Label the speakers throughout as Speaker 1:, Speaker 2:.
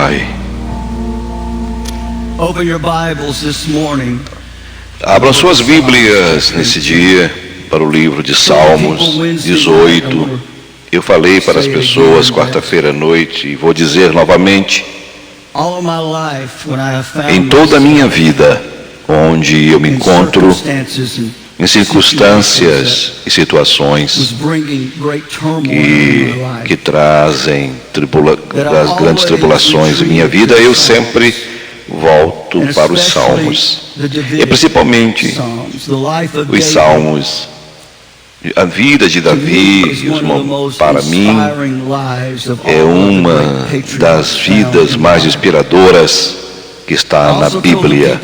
Speaker 1: Pai.
Speaker 2: Open your Bibles this morning.
Speaker 1: Abram suas Bíblias nesse dia para o livro de Salmos 18. Eu falei para as pessoas quarta-feira à noite e vou dizer novamente: em toda a minha vida, onde eu me encontro em circunstâncias e situações que trazem as grandes tribulações em minha vida, eu sempre volto para os Salmos, e principalmente os Salmos. A vida de Davi, para mim, é uma das vidas mais inspiradoras que está na Bíblia.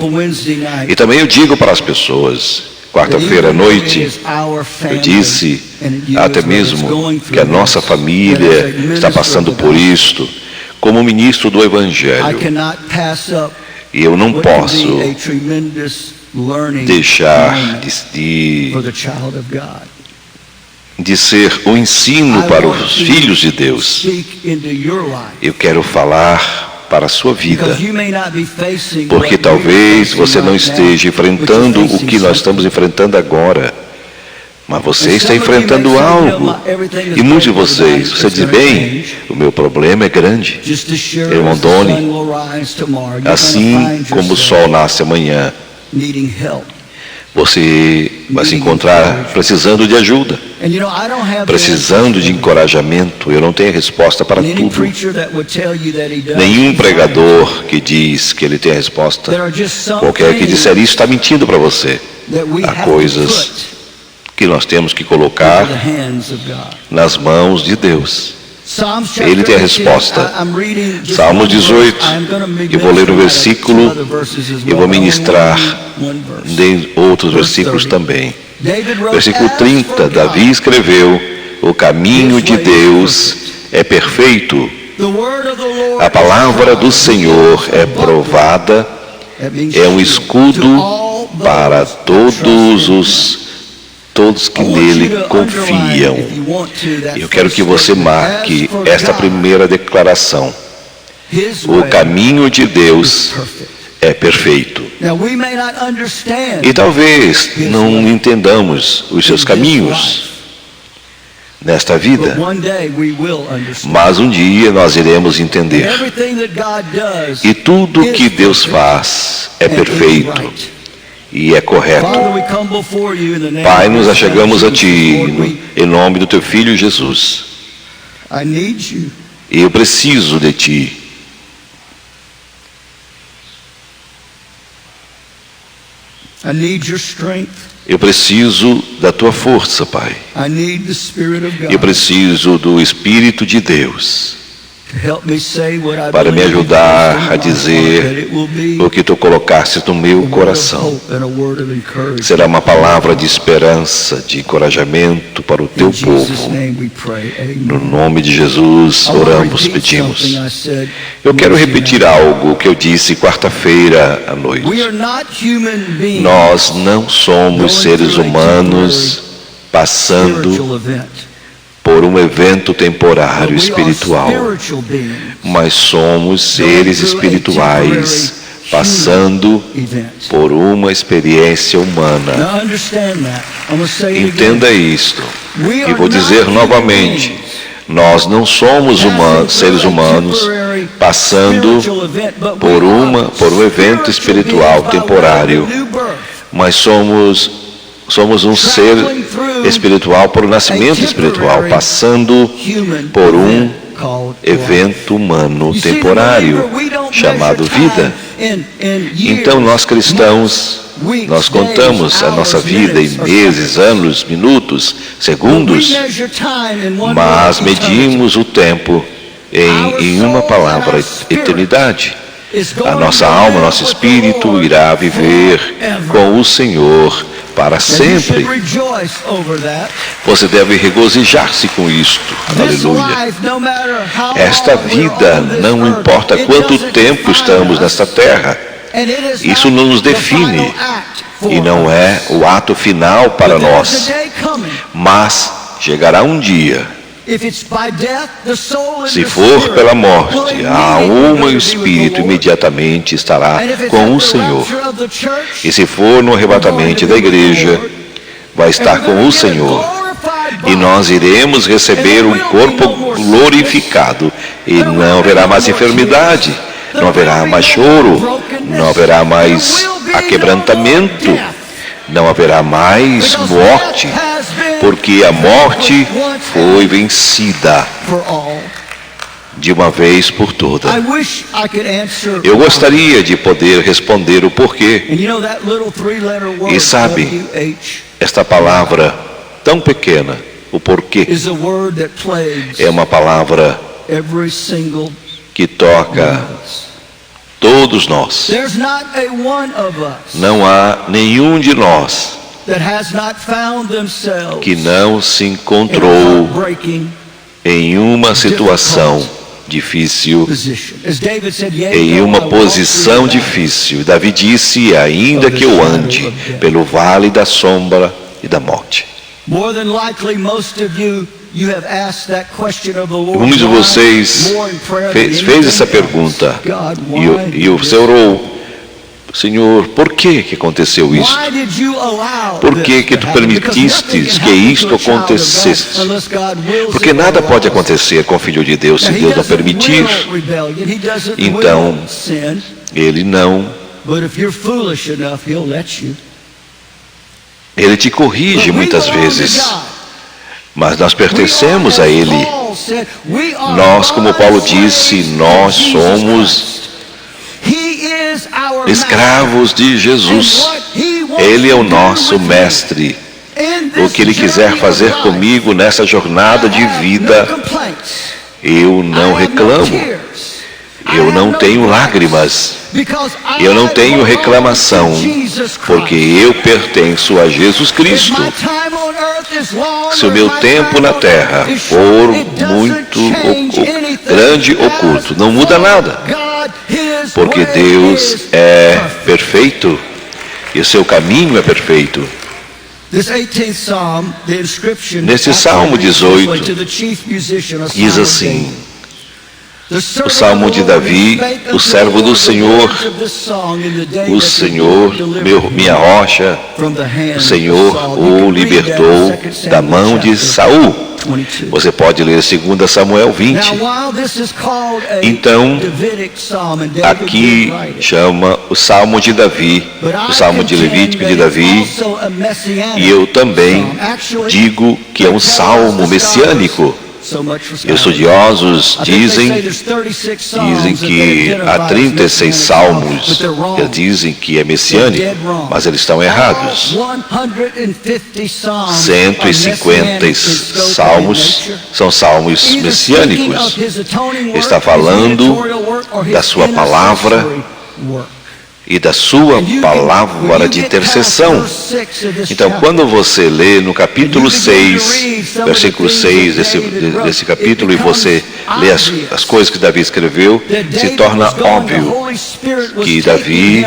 Speaker 1: E também eu digo para as pessoas, quarta-feira à noite, eu disse até mesmo que a nossa família está passando por isto, como ministro do Evangelho. E eu não posso deixar de ser um ensino para os filhos de Deus. Eu quero falar para a sua vida, porque talvez você não esteja enfrentando o que nós estamos enfrentando agora, mas você está enfrentando algo. E muitos de vocês, você diz: bem, o meu problema é grande. Irmão Doni, assim como o sol nasce amanhã, você vai se encontrar precisando de ajuda, precisando de encorajamento. Eu não tenho resposta para tudo. Nenhum pregador que diz que ele tem a resposta, qualquer que disser isso, está mentindo para você. Há coisas que nós temos que colocar nas mãos de Deus. Ele tem a resposta. Salmos 18, eu vou ler o versículo e vou ministrar outros versículos também. Versículo 30, Davi escreveu: o caminho de Deus é perfeito, a palavra do Senhor é provada, é um escudo para todos que nele confiam. Eu quero que você marque esta primeira declaração: o caminho de Deus é perfeito. E talvez não entendamos os seus caminhos nesta vida, mas um dia nós iremos entender. E tudo que Deus faz é perfeito e é correto. Pai, nos achegamos a Ti em nome do Teu Filho Jesus. Eu preciso de Ti. Eu preciso da Tua força, Pai. Eu preciso do Espírito de Deus para me ajudar a dizer o que Tu colocastes no meu coração. Será uma palavra de esperança, de encorajamento para o Teu povo. No nome de Jesus oramos, pedimos. Eu quero repetir algo que eu disse quarta-feira à noite. Nós não somos seres humanos passando por um evento temporário espiritual, mas somos seres espirituais passando por uma experiência humana. Entenda isto, e vou dizer novamente: nós não somos seres humanos passando por um evento espiritual temporário, mas somos um ser espiritual por um nascimento espiritual, passando por um evento humano temporário chamado vida. Então nós cristãos, nós contamos a nossa vida em meses, anos, minutos, segundos, mas medimos o tempo em uma palavra: eternidade. A nossa alma, nosso espírito irá viver com o Senhor para sempre. Você deve regozijar-se com isto. Aleluia. Esta vida, não importa quanto tempo estamos nesta terra, isso não nos define e não é o ato final para nós. Mas chegará um dia Se for pela morte, a alma e o espírito imediatamente estará com o Senhor. E se for no arrebatamento da igreja, vai estar com o Senhor. E nós iremos receber um corpo glorificado. E não haverá mais enfermidade, não haverá mais choro, não haverá mais aquebrantamento, não haverá mais morte, porque a morte foi vencida de uma vez por todas. Eu gostaria de poder responder o porquê. E sabe, esta palavra tão pequena, o porquê, é uma palavra que toca todos nós. Não há nenhum de nós que não se encontrou em uma situação difícil, em uma posição difícil. Davi disse: ainda que eu ande pelo vale da sombra e da morte. Muitos de vocês fez essa pergunta e você orou: Senhor, por que aconteceu isso? Por que tu permitiste que isto acontecesse? Porque nada pode acontecer com o Filho de Deus se Deus não permitir. Então, Ele não. Ele te corrige muitas vezes. Mas nós pertencemos a Ele. Nós, como Paulo disse, nós somos escravos de Jesus. Ele é o nosso mestre. O que Ele quiser fazer comigo nessa jornada de vida, eu não reclamo. Eu não tenho lágrimas. Eu não tenho reclamação, porque eu pertenço a Jesus Cristo. Se o meu tempo na terra for muito grande ou curto, não muda nada, porque Deus é perfeito e o seu caminho é perfeito. Nesse Salmo 18, diz assim: o Salmo de Davi, o servo do Senhor, o Senhor, minha rocha, o Senhor o libertou da mão de Saul. Você pode ler 2 Samuel 20. Então, aqui chama o Salmo de Davi, o Salmo de Levítico de Davi, e eu também digo que é um salmo messiânico. Estudiosos dizem que há 36 salmos, eles dizem que é messiânico, mas eles estão errados. 150 salmos são salmos messiânicos. Está falando da sua palavra e da sua palavra de intercessão. Então, quando você lê no capítulo 6, versículo 6 desse capítulo, e você lê as coisas que Davi escreveu, se torna óbvio que Davi,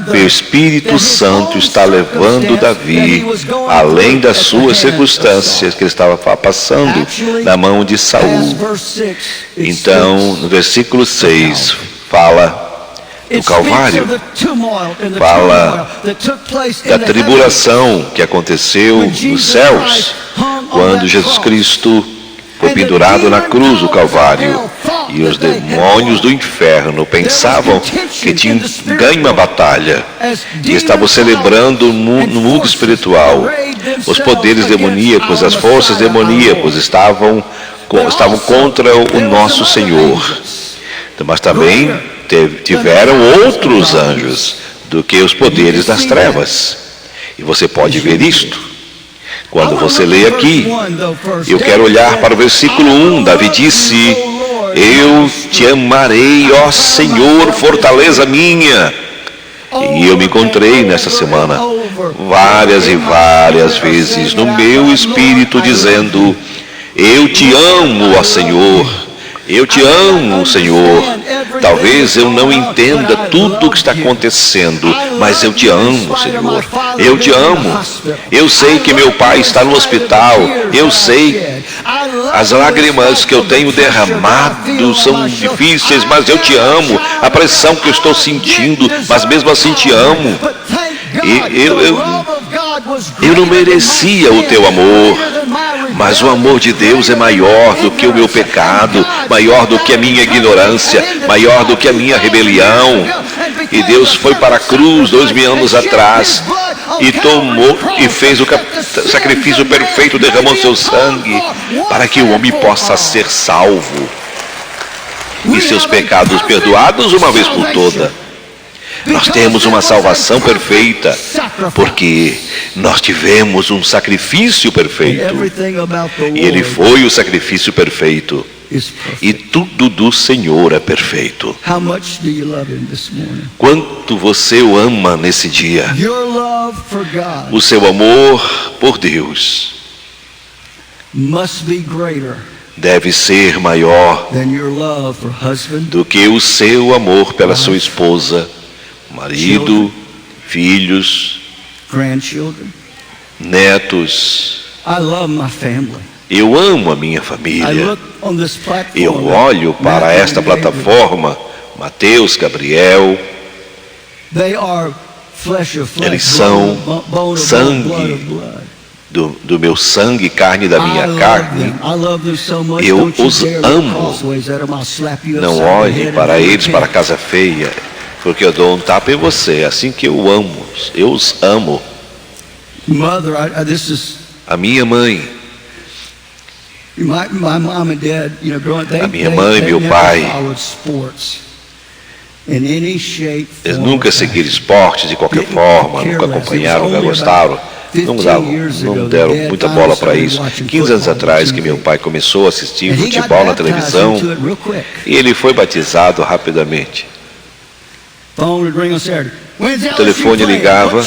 Speaker 1: o Espírito Santo está levando Davi além das suas circunstâncias que ele estava passando na mão de Saul. Então, no versículo 6, fala do Calvário, fala da tribulação que aconteceu nos céus, quando Jesus Cristo foi pendurado na cruz do Calvário, e os demônios do inferno pensavam que tinham ganho uma batalha, e estavam celebrando no mundo espiritual. Os poderes demoníacos, as forças demoníacas estavam contra o nosso Senhor. Mas também tiveram outros anjos do que os poderes das trevas. E você pode ver isto quando você lê aqui. Eu quero olhar para o versículo 1. Davi disse: eu te amarei, ó Senhor, fortaleza minha. E eu me encontrei nesta semana várias e várias vezes no meu espírito dizendo: eu te amo, ó Senhor. Eu te amo, Senhor. Talvez eu não entenda tudo o que está acontecendo, mas eu te amo, Senhor. Eu te amo. Eu sei que meu pai está no hospital. Eu sei As lágrimas que eu tenho derramado são difíceis, mas eu te amo. A pressão que eu estou sentindo, mas mesmo assim te amo. Eu não merecia o teu amor, mas o amor de Deus é maior do que o meu pecado, maior do que a minha ignorância, maior do que a minha rebelião. E Deus foi para a cruz 2000 anos atrás e tomou e fez o sacrifício perfeito, derramou seu sangue para que o homem possa ser salvo e seus pecados perdoados uma vez por toda. Nós temos uma salvação perfeita porque nós tivemos um sacrifício perfeito e Ele foi o sacrifício perfeito e tudo do Senhor é perfeito. Quanto você o ama nesse dia? O seu amor por Deus deve ser maior do que o seu amor pela sua esposa, marido, filhos, netos. Eu amo a minha família. Eu olho para esta plataforma, Mateus, Gabriel. Eles são sangue do meu sangue, carne da minha carne. Eu os amo. Não olhe para eles, para a casa feia, porque eu dou um tapa em você. Assim que eu amo, eu os amo. A minha mãe, a minha mãe e meu pai, eles nunca seguiram esportes de qualquer forma, nunca acompanharam, nunca gostaram, não deram muita bola para isso. 15 anos atrás que meu pai começou a assistir futebol na televisão e ele foi batizado rapidamente. O telefone ligava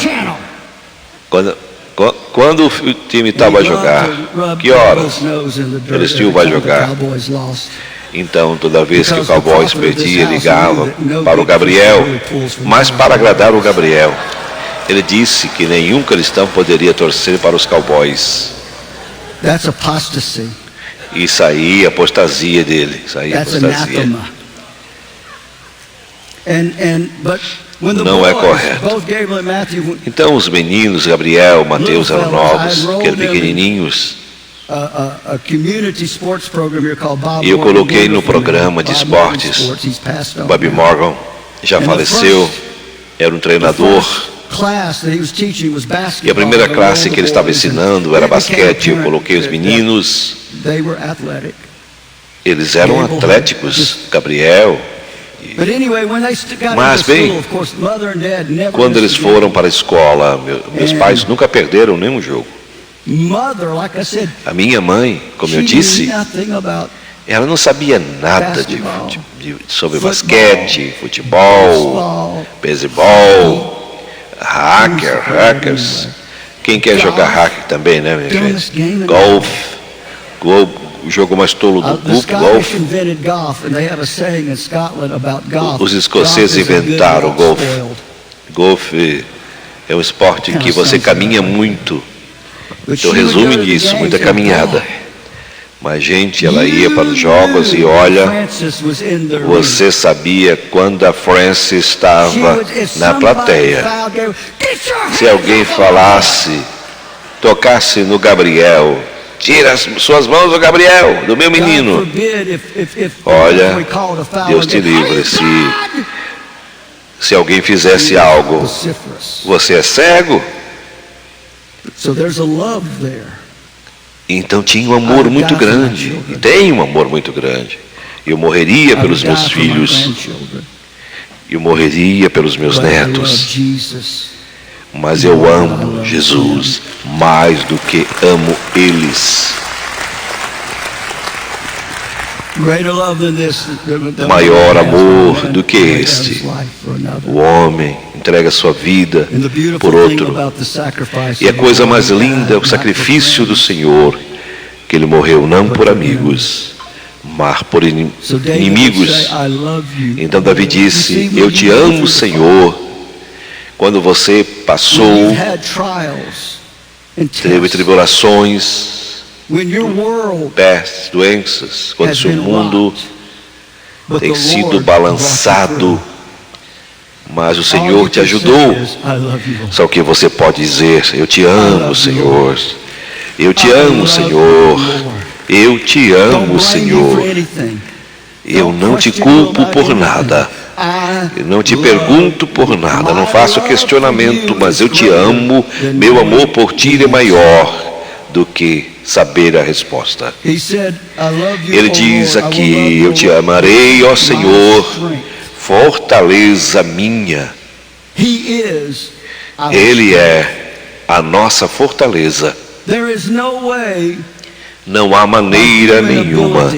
Speaker 1: quando o time estava a jogar, que horas eles tinham vai jogar. Então, toda vez que o Cowboys perdia, ligava para o Gabriel, mas para agradar o Gabriel. Ele disse que nenhum cristão poderia torcer para os Cowboys. Isso aí é apostasia dele. Isso aí é apostasia. Não é correto. Então os meninos, Gabriel, Mateus, eram novos, que eram pequenininhos. E eu coloquei no programa de esportes. Bobby Morgan já faleceu, era um treinador. E a primeira classe que ele estava ensinando era basquete. Eu coloquei os meninos. Eles eram atléticos, Gabriel. Mas bem, quando eles foram para a escola, meus pais nunca perderam nenhum jogo. A minha mãe, como eu disse, ela não sabia nada sobre basquete, futebol, beisebol, hackers. Quem quer jogar hacker também, né, minha gente? Golf. O jogo mais tolo do golfe. Os escoceses inventaram o golfe. Golfe é um esporte em que você caminha muito. Então resume nisso, muita caminhada. Mas gente, ela ia para os jogos e olha, você sabia quando a Frances estava na plateia. Se alguém falasse, tocasse no Gabriel, tira as suas mãos do Gabriel, do meu menino. Olha, Deus te livre se alguém fizesse algo. Você é cego? Então tinha um amor muito grande. E tem um amor muito grande. Eu morreria pelos meus filhos. Eu morreria pelos meus netos. Mas eu amo Jesus mais do que amo eles. Maior amor do que este. O homem entrega sua vida por outro. E a coisa mais linda é o sacrifício do Senhor, que Ele morreu não por amigos, mas por inimigos. Então Davi disse, eu te amo, Senhor. Quando você passou, teve tribulações,
Speaker 2: when your world
Speaker 1: pestes, doenças, quando
Speaker 2: has
Speaker 1: seu
Speaker 2: been
Speaker 1: mundo
Speaker 2: rocked, but
Speaker 1: tem
Speaker 2: the
Speaker 1: sido
Speaker 2: Lord
Speaker 1: balançado,
Speaker 2: brought
Speaker 1: mas o
Speaker 2: you through.
Speaker 1: Senhor
Speaker 2: All
Speaker 1: te
Speaker 2: you can
Speaker 1: ajudou.
Speaker 2: say is, I love you, Lord.
Speaker 1: Só que você pode dizer: eu te amo, Senhor. Eu te amo, Senhor. Eu te
Speaker 2: Don't
Speaker 1: amo,
Speaker 2: blame me for
Speaker 1: Senhor.
Speaker 2: anything.
Speaker 1: Eu não te culpo por nada. Eu não te pergunto por nada. Não faço questionamento, mas eu te amo. Meu amor por ti é maior do que saber a resposta.
Speaker 2: He said, I love you,
Speaker 1: Ele
Speaker 2: O
Speaker 1: diz
Speaker 2: Lord. I
Speaker 1: aqui:
Speaker 2: will love you,
Speaker 1: eu te
Speaker 2: O Lord.
Speaker 1: amarei, ó
Speaker 2: My
Speaker 1: Senhor,
Speaker 2: strength.
Speaker 1: fortaleza minha.
Speaker 2: He is our
Speaker 1: Ele
Speaker 2: strength.
Speaker 1: é a nossa fortaleza.
Speaker 2: There is no way,
Speaker 1: Não há maneira nenhuma,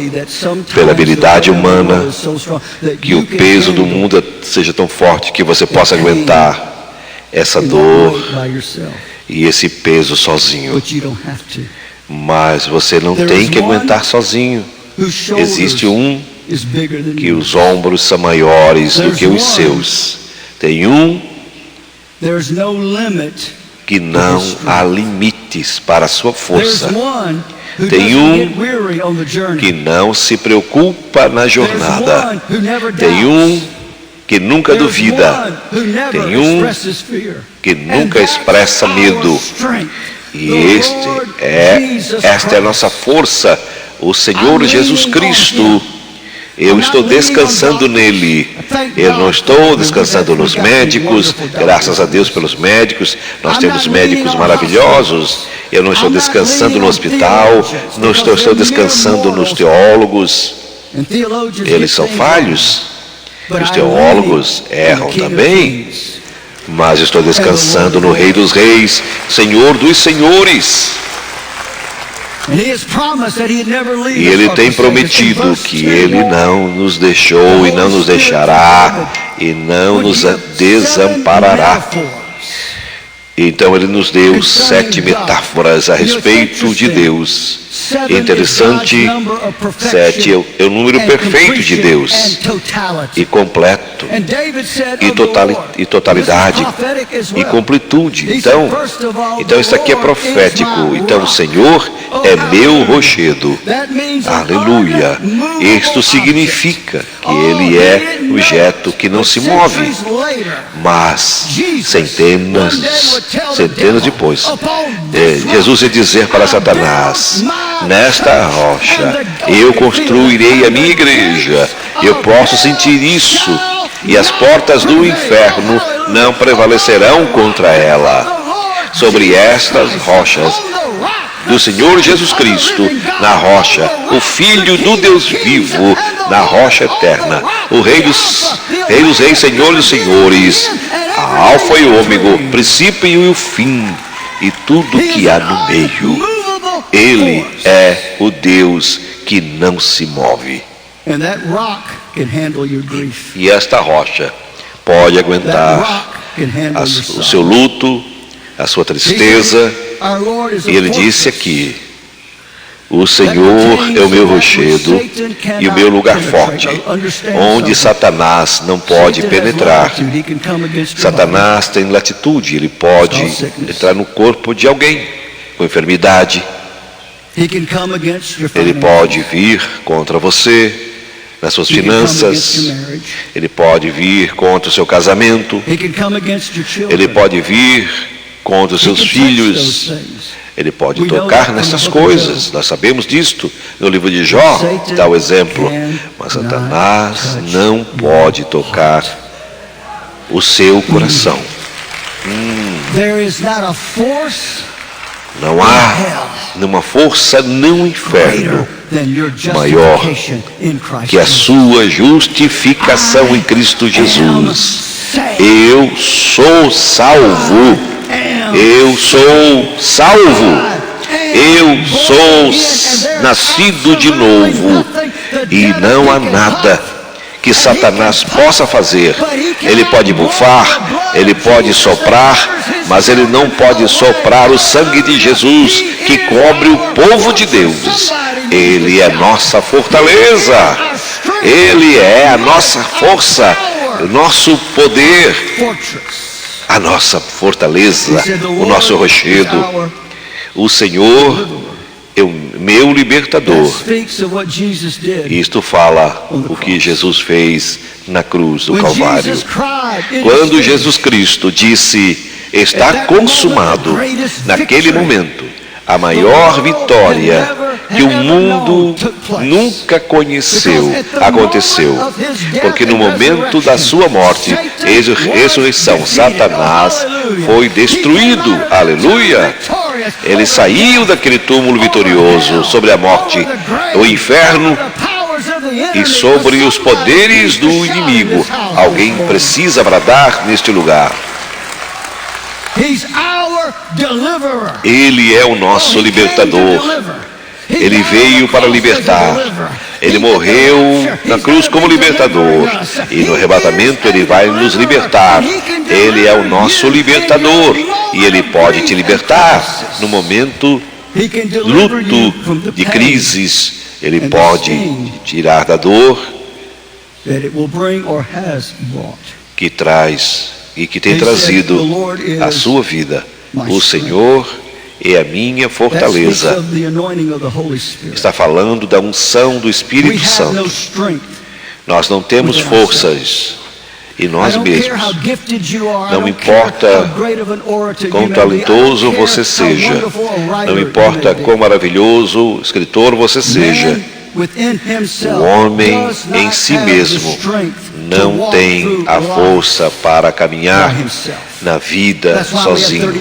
Speaker 1: pela habilidade humana, que o peso do mundo seja tão forte que você possa aguentar essa dor e esse peso sozinho. Mas você não tem que aguentar sozinho. Existe um que os ombros são maiores do que os seus. Tem um que não há limites para a sua força. Tem um que não se preocupa na jornada. Tem um que nunca duvida. Tem um que nunca expressa medo. E esta é a nossa força, o Senhor Jesus Cristo. Eu estou descansando nele. Eu não estou descansando nos médicos. Graças a Deus pelos médicos. Nós temos médicos maravilhosos. Eu não estou descansando no hospital. Não estou descansando nos teólogos. Eles são falhos. Os teólogos erram também. Mas estou descansando no Rei dos Reis, Senhor dos Senhores. E Ele tem prometido que Ele não nos deixou e não nos deixará e não nos desamparará. Então Ele nos deu 7 metáforas a respeito de Deus. Interessante, 7 é o número perfeito de Deus, e completo, e totalidade, e completude. Então isso aqui é profético. Então o Senhor é meu rochedo. Aleluia. Isto significa que Ele é o objeto que não se move, mas centenas depois, Jesus ia dizer para Satanás: nesta rocha eu construirei a minha igreja. Eu posso sentir isso, e as portas do inferno não prevalecerão contra ela. Sobre estas rochas do Senhor Jesus Cristo, na rocha, o Filho do Deus vivo, na rocha eterna, o Rei dos Reis, Senhor dos Senhores, a Alfa e o Ômega, o princípio e o fim, e tudo que há no meio. Ele é o Deus que não se move. E esta rocha pode aguentar o seu luto, a sua tristeza. E Ele disse aqui: o Senhor é o meu rochedo e o meu lugar forte, onde Satanás não pode penetrar. Satanás tem latitude, ele pode entrar no corpo de alguém com enfermidade. Ele pode vir contra você nas suas finanças. Ele pode vir contra o seu casamento. Ele pode vir contra os seus filhos. Ele pode tocar nessas coisas. Nós sabemos disto. No livro de Jó dá o exemplo. Mas Satanás não pode tocar o seu coração. Não há nenhuma força no inferno maior que a sua justificação em Cristo Jesus. Eu sou salvo. Eu sou salvo. Eu sou nascido de novo. E não há nada que Satanás possa fazer. Ele pode bufar, ele pode soprar, mas ele não pode soprar o sangue de Jesus que cobre o povo de Deus. Ele é nossa fortaleza. Ele é a nossa força, o nosso poder, a nossa fortaleza, o nosso rochedo. O Senhor meu libertador.
Speaker 2: That speaks of what Jesus did.
Speaker 1: Isto fala o que Jesus fez na cruz do
Speaker 2: When
Speaker 1: Calvário.
Speaker 2: Jesus cried, "It is
Speaker 1: Quando
Speaker 2: finished",
Speaker 1: Jesus Cristo disse, está consumado, naquele momento, a maior vitória que o mundo nunca conheceu aconteceu. Porque no momento da sua morte e ressurreição, Satanás foi destruído. Aleluia! Ele saiu daquele túmulo vitorioso sobre a morte, o inferno e sobre os poderes do inimigo. Alguém precisa bradar neste lugar. Ele é o nosso libertador. Ele veio para libertar. Ele morreu na cruz como libertador. E no arrebatamento ele vai nos libertar. Ele é o nosso libertador. E ele pode te libertar no momento de luto, de crises. Ele pode tirar da dor que traz e que tem trazido a sua vida. O Senhor é a minha fortaleza. Está falando da unção do Espírito Santo. Nós não temos forças em nós mesmos. Não importa quão talentoso você seja. Não importa quão maravilhoso escritor você seja. O homem em si mesmo não tem a força para caminhar na vida sozinho.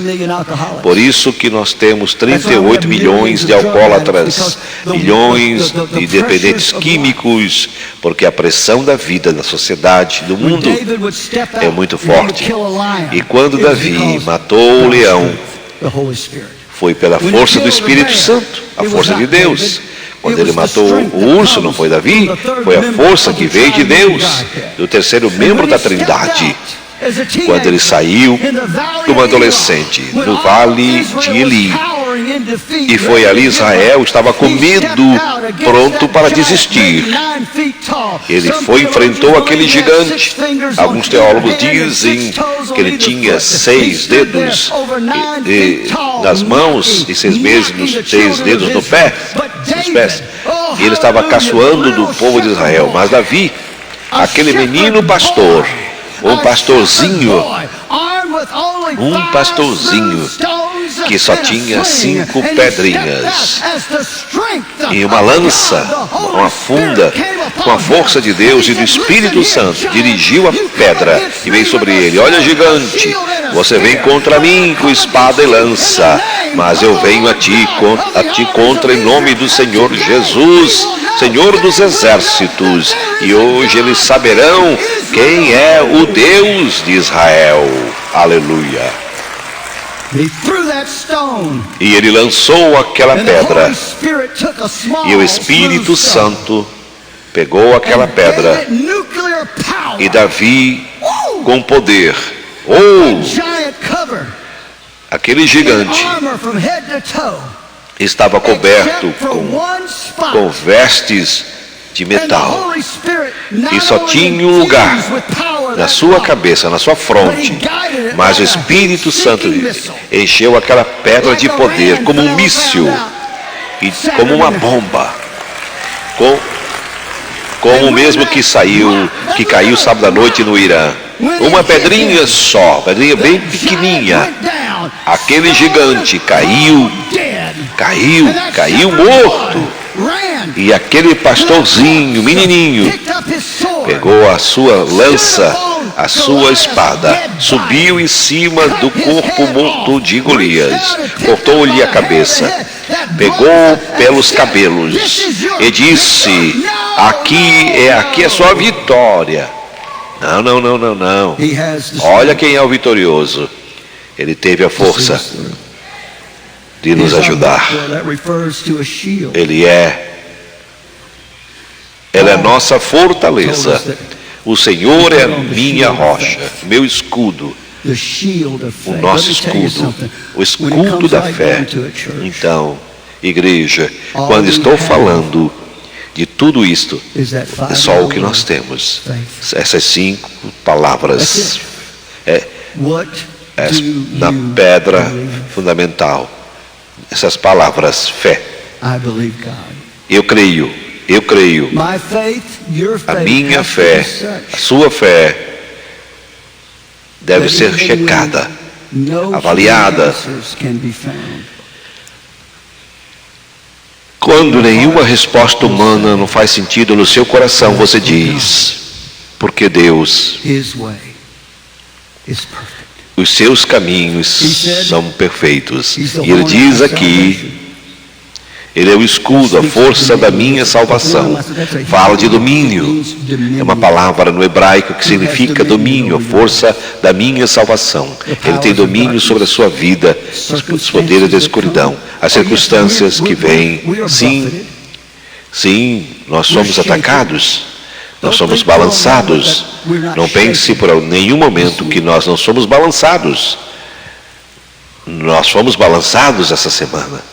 Speaker 1: Por isso que nós temos 38 milhões de alcoólatras, milhões de dependentes químicos, porque a pressão da vida, da sociedade, do mundo é muito forte. E quando Davi matou o leão, foi pela força do Espírito Santo, a força de Deus. Quando ele matou o urso, não foi Davi, foi a força que veio de Deus, do terceiro membro da Trindade. Quando ele saiu como adolescente no vale de Eli, e foi ali Israel, estava com medo, pronto para desistir. Ele foi, enfrentou aquele gigante. Alguns teólogos dizem que ele tinha 6 dedos nas mãos e 6 dedos no pé, nos pés. E ele estava caçoando do povo de Israel. Mas Davi, aquele menino pastor, um pastorzinho que só tinha 5 pedrinhas e uma lança, uma funda, com a força de Deus e do Espírito Santo, dirigiu a pedra e veio sobre ele. Olha, gigante, você vem contra mim com espada e lança, mas eu venho a ti contra em nome do Senhor Jesus, Senhor dos exércitos, e hoje eles saberão quem é o Deus de Israel. Aleluia. E ele lançou aquela pedra, e o Espírito Santo pegou aquela pedra, e Davi, com poder, aquele gigante estava coberto com vestes de metal, e só tinha um lugar na sua cabeça, na sua fronte, mas o Espírito Santo encheu aquela pedra de poder como um míssil e como uma bomba, como o mesmo que caiu sábado à noite no Irã. Uma pedrinha só, pedrinha bem pequenininha. Aquele gigante caiu morto. E aquele pastorzinho, menininho, pegou a sua lança, a sua espada, subiu em cima do corpo morto de Golias, cortou-lhe a cabeça, pegou pelos cabelos e disse: aqui é a sua vitória. Não. Olha quem é o vitorioso. Ele teve a força de nos ajudar. Ela é nossa fortaleza. O Senhor é a minha rocha, meu escudo, o nosso escudo, o escudo da fé. Então, igreja, quando estou falando de tudo isto, é só o que nós temos. Essas 5 palavras na pedra fundamental. Essas palavras: fé,
Speaker 2: I believe God.
Speaker 1: Eu creio.
Speaker 2: My faith, your
Speaker 1: A
Speaker 2: faith,
Speaker 1: minha
Speaker 2: has to
Speaker 1: fé,
Speaker 2: be such
Speaker 1: a sua fé deve
Speaker 2: that
Speaker 1: ser
Speaker 2: even
Speaker 1: checada,
Speaker 2: when no
Speaker 1: avaliada.
Speaker 2: human answers can be found.
Speaker 1: Quando nenhuma resposta humana não faz sentido no seu coração, você diz, porque Deus,
Speaker 2: His way is perfect.
Speaker 1: os seus caminhos são perfeitos. E Ele diz aqui, Ele é o escudo, a força da minha salvação. Fala de domínio. É uma palavra no hebraico que significa domínio, a força da minha salvação. Ele tem domínio sobre a sua vida, os poderes da escuridão, as circunstâncias que vêm. Sim, nós somos atacados, nós somos balançados. Não pense por nenhum momento que nós não somos balançados. Nós fomos balançados essa semana.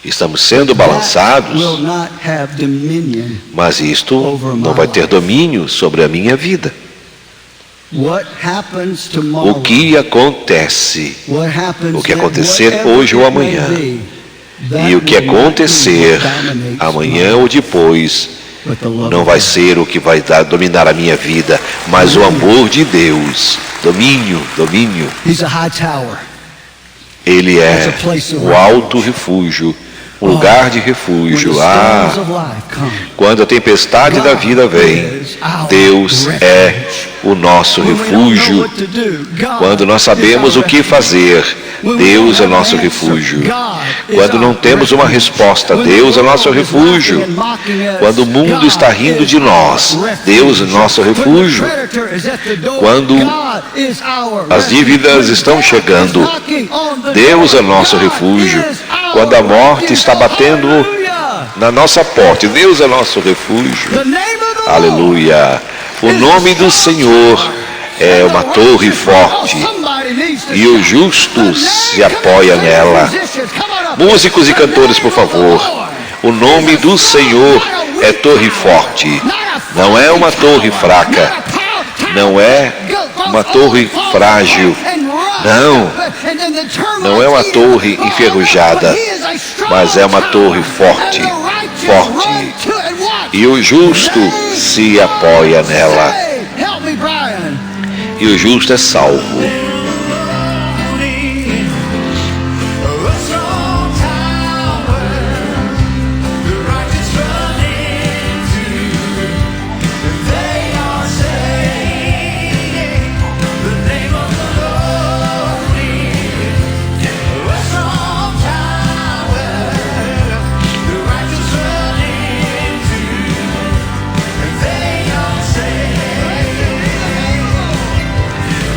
Speaker 1: Estamos sendo balançados, mas isto não vai ter domínio sobre a minha vida. O que acontece, o que acontecer hoje ou amanhã, e o que acontecer amanhã ou depois, não vai ser o que vai dominar a minha vida, mas o amor de Deus. Domínio. Ele é o alto refúgio, um lugar de refúgio. Quando a tempestade da vida vem, Deus é o nosso refúgio. Quando nós sabemos o que fazer, Deus é nosso refúgio. Quando não temos uma resposta, Deus é nosso refúgio. Quando o mundo está rindo de nós, Deus é nosso refúgio. Quando as dívidas estão chegando, Deus é nosso refúgio. Quando a morte está batendo na nossa porta, Deus é nosso refúgio. Aleluia. O nome do Senhor é uma torre forte e o justo se apoia nela. Músicos e cantores, por favor. O nome do Senhor é torre forte. Não é uma torre fraca. Não é uma torre frágil. Não é uma torre enferrujada, mas é uma torre forte. E o justo se apoia nela. E o justo é salvo.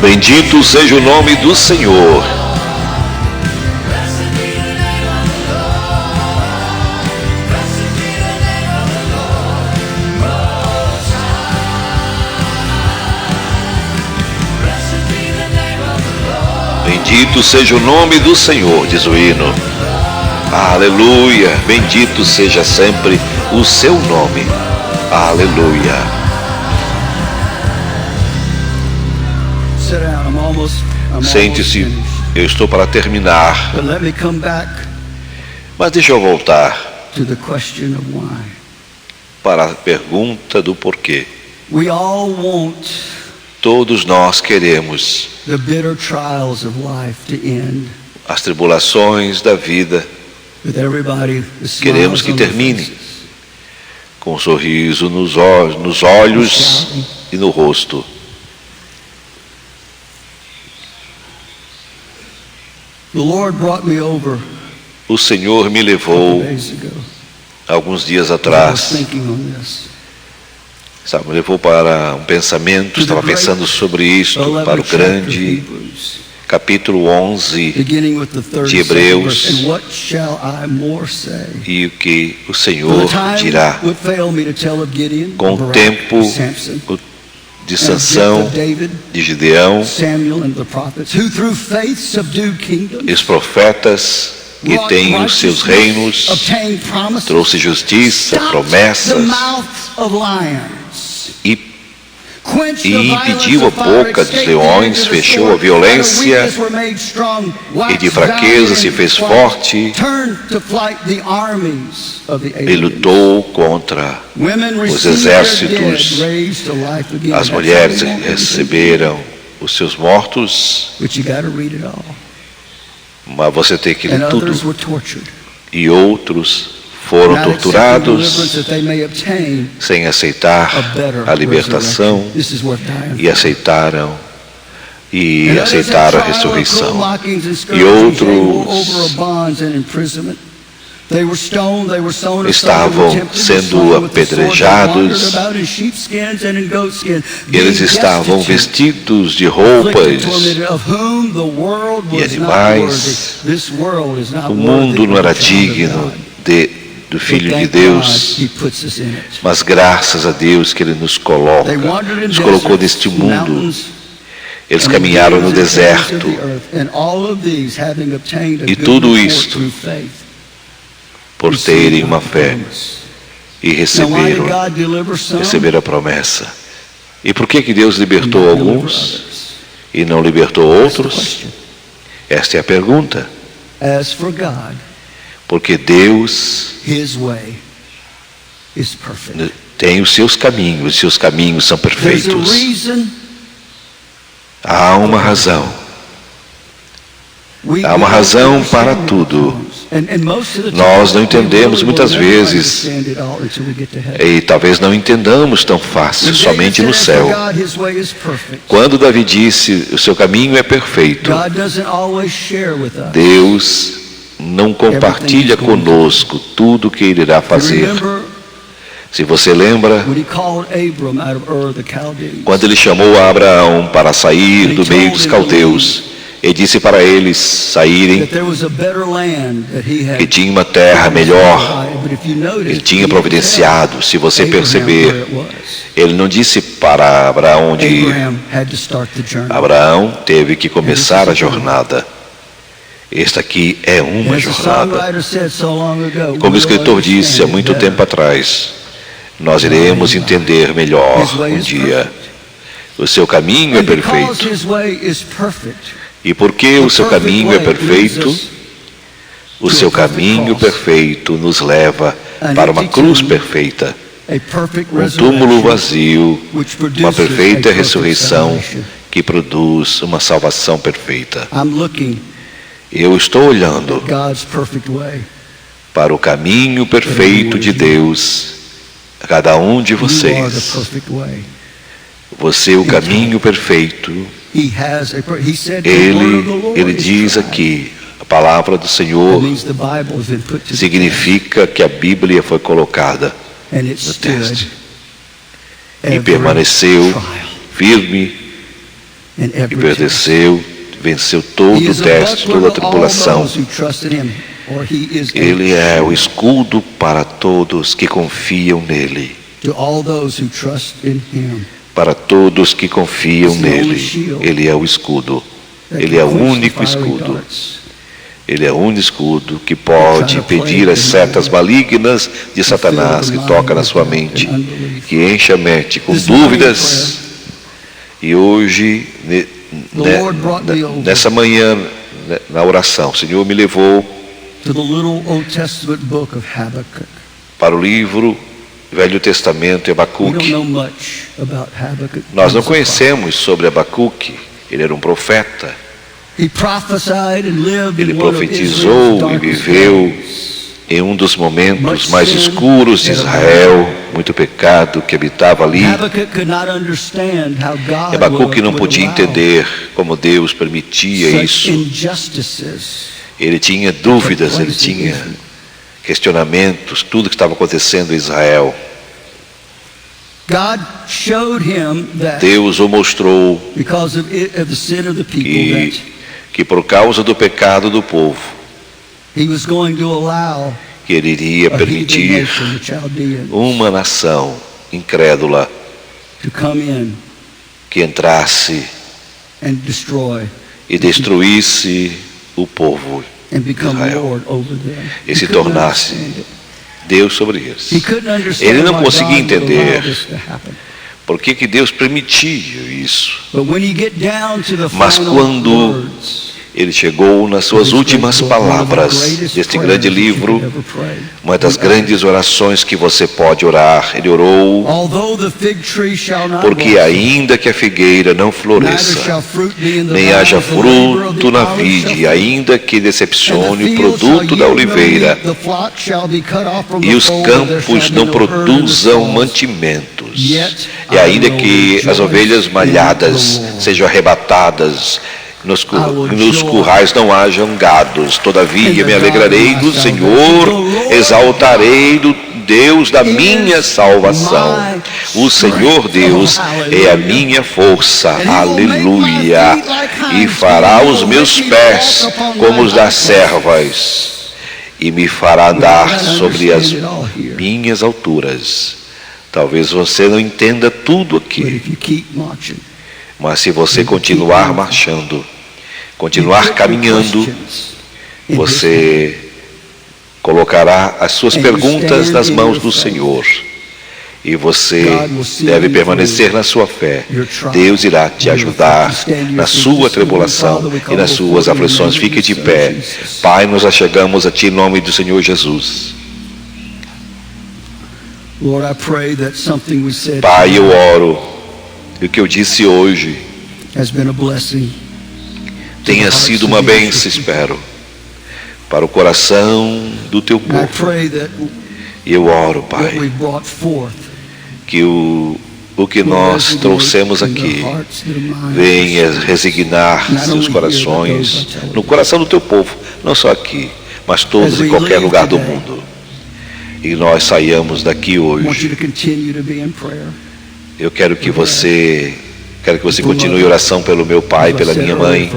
Speaker 1: Bendito seja o nome do Senhor. Bendito seja o nome do Senhor, diz o hino. Aleluia. Bendito seja sempre o seu nome. Aleluia. Sente-se, eu estou para terminar. Mas deixa eu voltar para a pergunta do porquê. Todos nós queremos as tribulações da vida. Queremos que termine com um sorriso nos olhos e no rosto. O Senhor me levou alguns dias atrás. Me levou para um pensamento, estava pensando sobre isto, para o grande capítulo 11 de Hebreus, e o que o Senhor dirá. Com o tempo de Sansão, de Gideão, e os profetas que têm os seus reinos, trouxe justiça, promessas, e e impediu a boca dos leões, fechou a violência, e de fraqueza se fez forte, e lutou contra os exércitos. As mulheres receberam os seus mortos, mas você tem que ler tudo. E outros foram torturados sem aceitar a libertação e aceitaram a ressurreição. E outros estavam sendo apedrejados, eles estavam vestidos de roupas e animais. O mundo não era digno do Filho de Deus, mas graças a Deus que Ele nos colocou neste mundo. Eles caminharam no deserto, e tudo isto por terem uma fé e receberam a promessa. E por que Deus libertou alguns e não libertou outros? Esta é a pergunta. Porque Deus tem os seus caminhos são perfeitos. Há uma razão. Há uma razão para tudo. Nós não entendemos muitas vezes, e talvez não entendamos tão fácil, somente no céu. Quando Davi disse, o seu caminho é perfeito, Deus não compartilha conosco tudo o que Ele irá fazer. Se você lembra, quando Ele chamou Abraão para sair do meio dos caldeus, Ele disse para eles saírem, que tinha uma terra melhor. Ele tinha providenciado. Se você perceber, Ele não disse para Abraão onde ir. Abraão teve que começar a jornada. Esta aqui é uma jornada. Como o escritor disse há muito tempo atrás, nós iremos entender melhor um dia. O seu caminho é perfeito. E porque o seu caminho é perfeito, o seu caminho perfeito nos leva para uma cruz perfeita, um túmulo vazio, uma perfeita ressurreição que produz uma salvação perfeita. Eu estou olhando para o caminho perfeito de Deus, a cada um de vocês. Você é o caminho perfeito. Ele diz aqui, a palavra do Senhor significa que a Bíblia foi colocada no teste e permaneceu firme e venceu todo o teste, toda a tribulação. Ele é o escudo para todos que confiam nele. Para todos que confiam nele, Ele é o escudo. Ele é o único escudo. Ele é o único escudo que pode impedir as setas malignas de Satanás que toca na sua mente, que enche a mente com dúvidas. E hoje, nessa manhã, na oração, o Senhor me levou para o livro Velho Testamento, Abacuque. Nós não conhecemos sobre Abacuque. Ele era um profeta. Ele profetizou e viveu em um dos momentos mais escuros de Israel, muito pecado que habitava ali. Abacuque não podia entender como Deus permitia isso. Ele tinha dúvidas, ele tinha questionamentos, tudo que estava acontecendo em Israel. Deus o mostrou que por causa do pecado do povo, que Ele iria permitir uma nação incrédula que entrasse e destruísse o povo de Israel e se tornasse Deus sobre eles. Ele não conseguia entender Por que Deus permitiu isso? Mas quando ele chegou nas suas últimas palavras deste grande livro, uma das grandes orações que você pode orar, ele orou: porque ainda que a figueira não floresça, nem haja fruto na vide, ainda que decepcione o produto da oliveira, e os campos não produzam mantimentos, e ainda que as ovelhas malhadas sejam arrebatadas, nos currais não hajam gados, todavia me alegrarei do Senhor, exaltarei do Deus da minha salvação. O Senhor Deus é a minha força, aleluia, e fará os meus pés como os das servas, e me fará andar sobre as minhas alturas. Talvez você não entenda tudo aqui, mas se você continuar marchando, continuar caminhando, você colocará as suas perguntas nas mãos do Senhor, e você deve permanecer na sua fé. Deus irá te ajudar na sua tribulação e nas suas aflições. Fique de pé. Pai, nós achegamos a Ti em nome do Senhor Jesus. Pai, eu oro, e o que eu disse hoje tenha sido uma bênção, espero, para o coração do Teu povo. E eu oro, Pai, que o que nós trouxemos aqui venha resignar seus corações no coração do Teu povo, não só aqui, mas todos em qualquer lugar do mundo. E nós saiamos daqui hoje. Eu quero que você continue em oração pelo meu pai, pela minha mãe,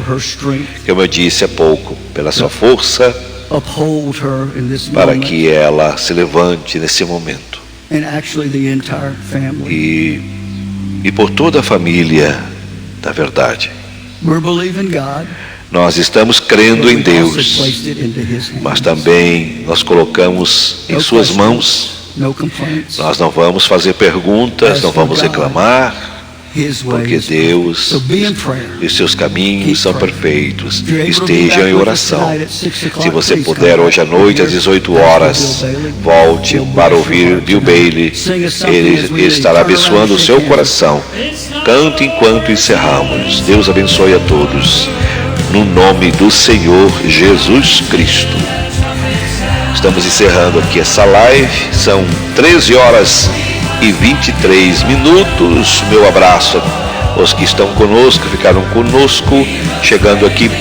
Speaker 1: como eu disse há pouco, pela sua força, para que ela se levante nesse momento. E por toda a família, na verdade. Nós estamos crendo em Deus, mas também nós colocamos em suas mãos. Nós não vamos fazer perguntas, não vamos reclamar, porque Deus e seus caminhos são perfeitos. Estejam em oração. Se você puder, hoje à noite, às 18 horas, volte para ouvir Bill Bailey. Ele estará abençoando o seu coração. Cante enquanto encerramos. Deus abençoe a todos. No nome do Senhor Jesus Cristo. Estamos encerrando aqui essa live. São 13 horas e 23 minutos. Meu abraço aos que estão conosco, ficaram conosco, chegando aqui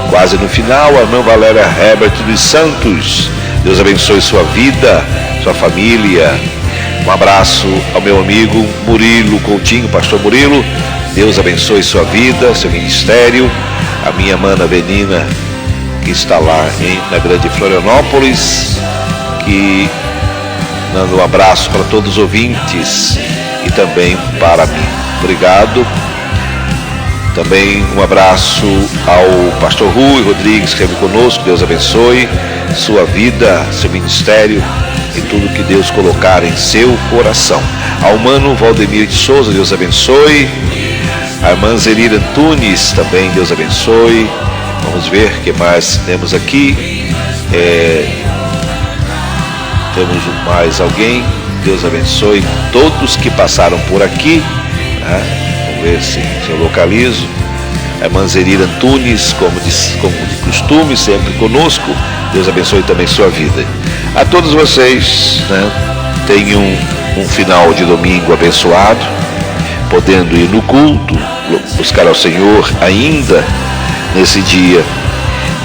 Speaker 1: quase no final. A irmã Valéria Herbert dos Santos, Deus abençoe sua vida, sua família. Um abraço ao meu amigo Murilo Coutinho, pastor Murilo, Deus abençoe sua vida, seu ministério. A minha mana Benina, que está lá na grande Florianópolis, que dando um abraço para todos os ouvintes e também para mim. Obrigado. Também um abraço ao pastor Rui Rodrigues, que esteve conosco. Deus abençoe sua vida, seu ministério e tudo que Deus colocar em seu coração. Ao mano Valdemir de Souza, Deus abençoe. A irmã Zelira Antunes, também Deus abençoe. Vamos ver o que mais temos aqui. Temos mais alguém. Deus abençoe todos que passaram por aqui, né? Vamos ver se eu localizo. A irmã Zelira Antunes, como de costume, sempre conosco. Deus abençoe também sua vida. A todos vocês, né? Tenham um final de domingo abençoado, podendo ir no culto, buscar ao Senhor ainda nesse dia.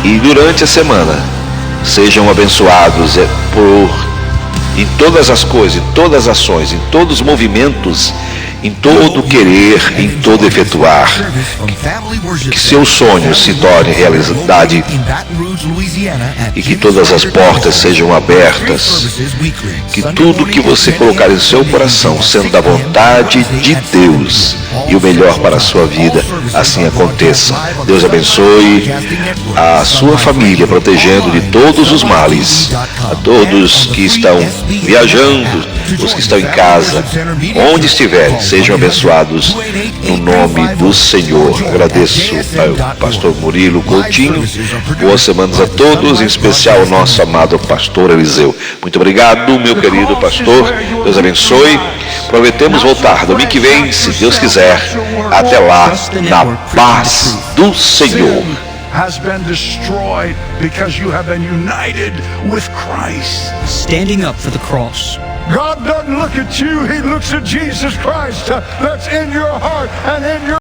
Speaker 1: E durante a semana, sejam abençoados em todas as coisas, em todas as ações, em todos os movimentos, em todo o querer, em todo efetuar. Que seus sonhos se tornem realidade e que todas as portas sejam abertas. Que tudo que você colocar em seu coração, sendo da vontade de Deus e o melhor para a sua vida, assim aconteça. Deus abençoe a sua família, protegendo de todos os males. A todos que estão viajando, os que estão em casa, onde estiveres, sejam abençoados no nome do Senhor. Agradeço ao pastor Murilo Coutinho. Boas semanas a todos, em especial ao nosso amado pastor Eliseu. Muito obrigado, meu querido pastor. Deus abençoe. Prometemos voltar domingo que vem, se Deus quiser. Até lá, na paz do Senhor.
Speaker 3: Has been destroyed because you have been united with Christ.
Speaker 4: Standing up for the cross.
Speaker 3: God doesn't look at you, He looks at Jesus Christ. That's in your heart and in your